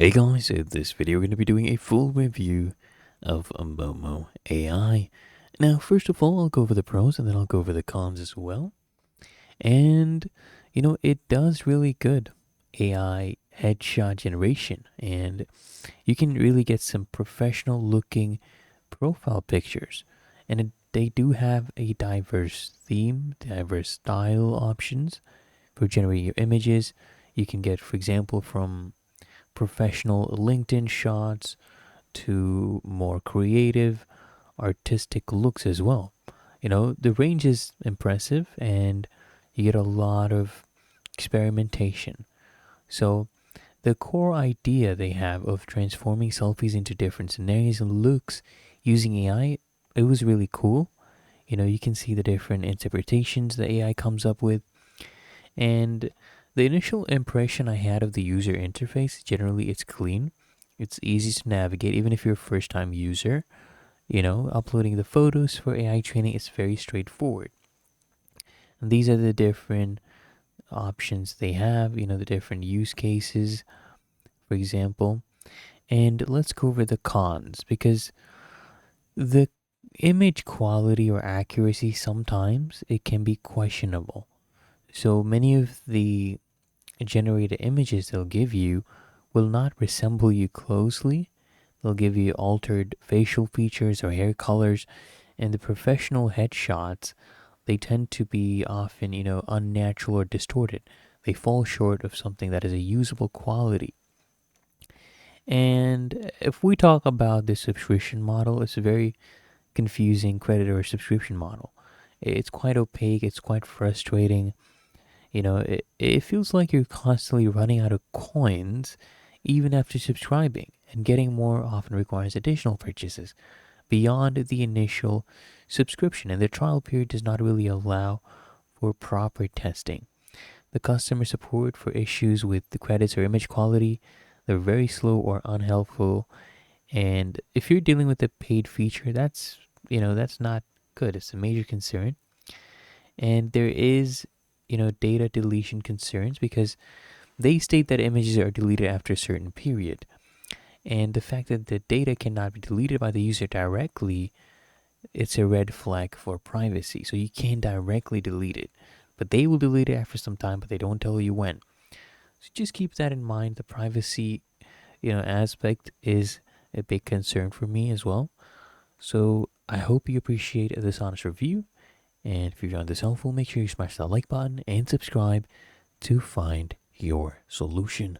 Hey guys, in this video we're going to be doing a full review of Momo AI. Now, first of all, I'll go over the pros and then I'll go over the cons as well. And, it does really good AI headshot generation, and you can really get some professional looking profile pictures. And they do have a diverse theme, diverse style options for generating your images. You can get, for example, from professional LinkedIn shots to more creative, artistic looks as well. The range is impressive and you get a lot of experimentation. So, the core idea they have of transforming selfies into different scenarios and looks using AI, it was really cool. You can see the different interpretations the AI comes up with, and the initial impression I had of the user interface, generally it's clean, it's easy to navigate, even if you're a first time user. Uploading the photos for AI training is very straightforward. And these are the different options they have, the different use cases, for example. And let's go over the cons because the image quality or accuracy sometimes it can be questionable. So many of the generated images they'll give you will not resemble you closely. They'll give you altered facial features or hair colors, and the professional headshots, they tend to be often, unnatural or distorted. They fall short of something that is a usable quality. And if we talk about the subscription model, it's a very confusing credit or subscription model. It's quite opaque, it's quite frustrating. It feels like you're constantly running out of coins even after subscribing, and getting more often requires additional purchases beyond the initial subscription, and the trial period does not really allow for proper testing. The customer support for issues with the credits or image quality, they're very slow or unhelpful. And if you're dealing with a paid feature, that's not good. It's a major concern. And there is, data deletion concerns because they state that images are deleted after a certain period. And the fact that the data cannot be deleted by the user directly, it's a red flag for privacy. So you can directly delete it, but they will delete it after some time, but they don't tell you when. So just keep that in mind. The privacy, aspect is a big concern for me as well. So I hope you appreciate this honest review. And if you found this helpful, make sure you smash that like button and subscribe to find your solution.